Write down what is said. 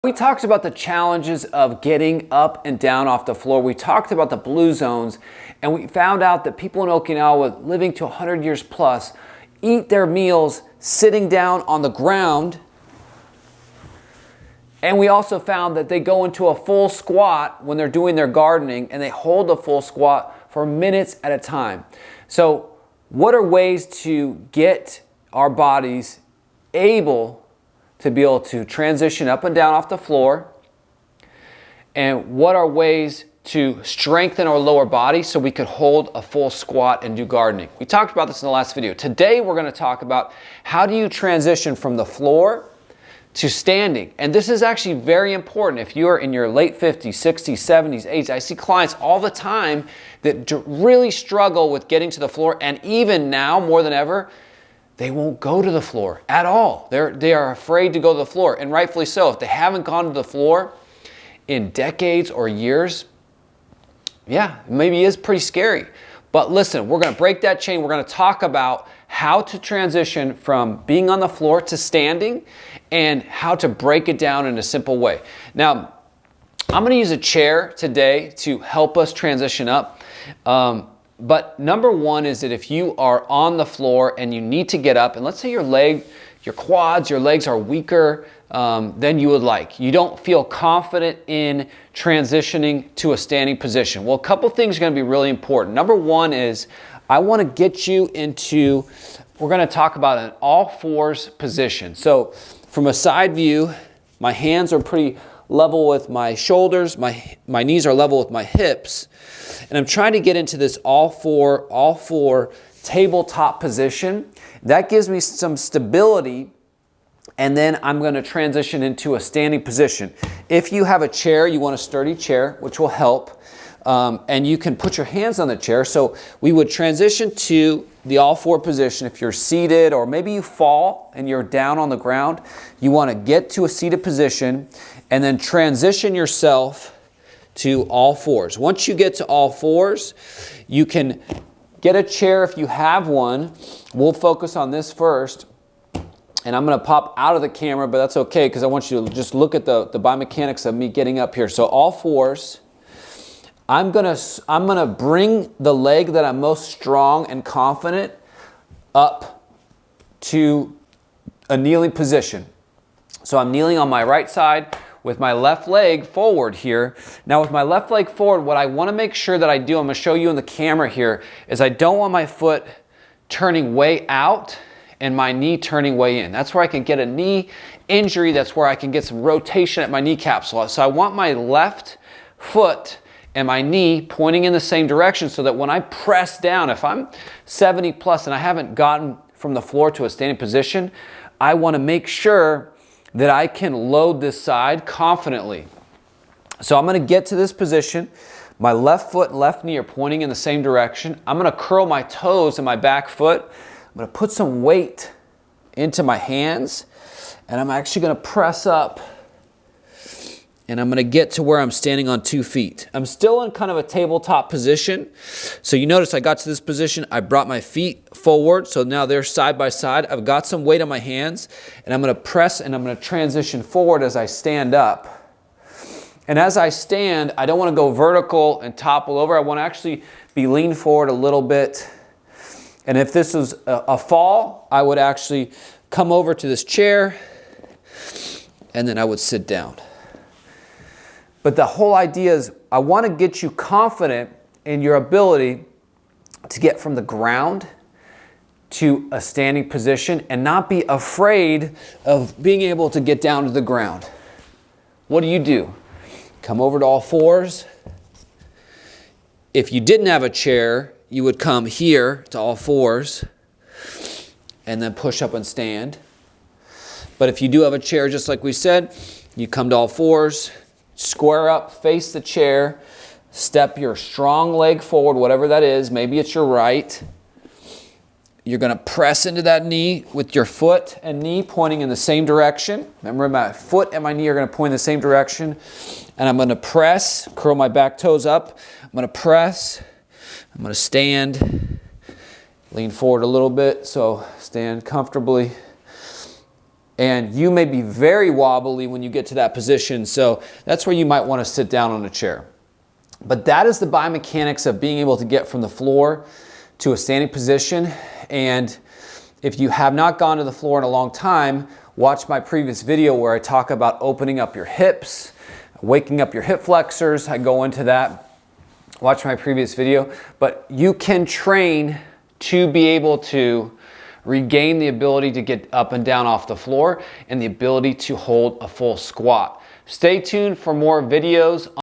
We talked about the challenges of getting up and down off the floor. We talked about the blue zones, and we found out that people in Okinawa living to 100 years plus eat their meals sitting down on the ground. And we also found that they go into a full squat when they're doing their gardening, and they hold a full squat for minutes at a time. So what are ways to get our bodies able to be able to transition up and down off the floor? And what are ways to strengthen our lower body so we could hold a full squat and do gardening? We talked about this in the last video. Today we're going to talk about how do you transition from the floor to standing. And this is actually very important if you're in your late 50s, 60s, 70s, 80s. I see clients all the time that really struggle with getting to the floor, and even now more than ever, they won't go to the floor at all. They are afraid to go to the floor, and rightfully so. If they haven't gone to the floor in decades or years, yeah, maybe it is pretty scary. But listen, we're going to break that chain. We're going to talk about how to transition from being on the floor to standing and how to break it down in a simple way. Now, I'm going to use a chair today to help us transition up. But number one is that if you are on the floor and you need to get up, and let's say your quads, your legs are weaker than you would like. You don't feel confident in transitioning to a standing position. Well, a couple things are going to be really important. Number one is I want to get you into, we're going to talk about an all fours position. So from a side view, my hands are pretty level with my shoulders, my knees are level with my hips, and I'm trying to get into this all four tabletop position. That gives me some stability, and then I'm going to transition into a standing position. If you have a chair, you want a sturdy chair, which will help, and you can put your hands on the chair. So we would transition to the all four position. If you're seated, or maybe you fall and you're down on the ground, you want to get to a seated position and then transition yourself to all fours. Once you get to all fours, you can get a chair if you have one. We'll focus on this first. And I'm going to pop out of the camera, but that's okay because I want you to just look at the biomechanics of me getting up here. So all fours. I'm gonna bring the leg that I'm most strong and confident up to a kneeling position. So I'm kneeling on my right side with my left leg forward here. Now with my left leg forward, what I want to make sure that I do, I'm going to show you in the camera here, is I don't want my foot turning way out and my knee turning way in. That's where I can get a knee injury. That's where I can get some rotation at my kneecap. So I want my left foot and my knee pointing in the same direction so that when I press down, if I'm 70 plus and I haven't gotten from the floor to a standing position, I want to make sure that I can load this side confidently. So I'm going to get to this position. My left foot and left knee are pointing in the same direction. I'm going to curl my toes and my back foot. I'm going to put some weight into my hands, and I'm actually going to press up, and I'm going to get to where I'm standing on 2 feet. I'm still in kind of a tabletop position. So you notice I got to this position, I brought my feet forward, so now they're side by side. I've got some weight on my hands, and I'm going to press and I'm going to transition forward as I stand up. And as I stand, I don't want to go vertical and topple over. I want to actually be leaned forward a little bit. And if this was a fall, I would actually come over to this chair, and then I would sit down. But the whole idea is I want to get you confident in your ability to get from the ground to a standing position and not be afraid of being able to get down to the ground. What do? Come over to all fours. If you didn't have a chair, you would come here to all fours and then push up and stand. But if you do have a chair, just like we said, you come to all fours, square up, face the chair, step your strong leg forward, whatever that is. Maybe it's your right. You're going to press into that knee with your foot and knee pointing in the same direction. Remember, my foot and my knee are going to point in the same direction. And I'm going to press, curl my back toes up. I'm going to press. I'm going to stand, lean forward a little bit, so stand comfortably. and you may be very wobbly when you get to that position. So that's where you might want to sit down on a chair. But that is the biomechanics of being able to get from the floor to a standing position. And if you have not gone to the floor in a long time, watch my previous video where I talk about opening up your hips, waking up your hip flexors. I go into that. Watch my previous video. But you can train to be able to regain the ability to get up and down off the floor and the ability to hold a full squat. Stay tuned for more videos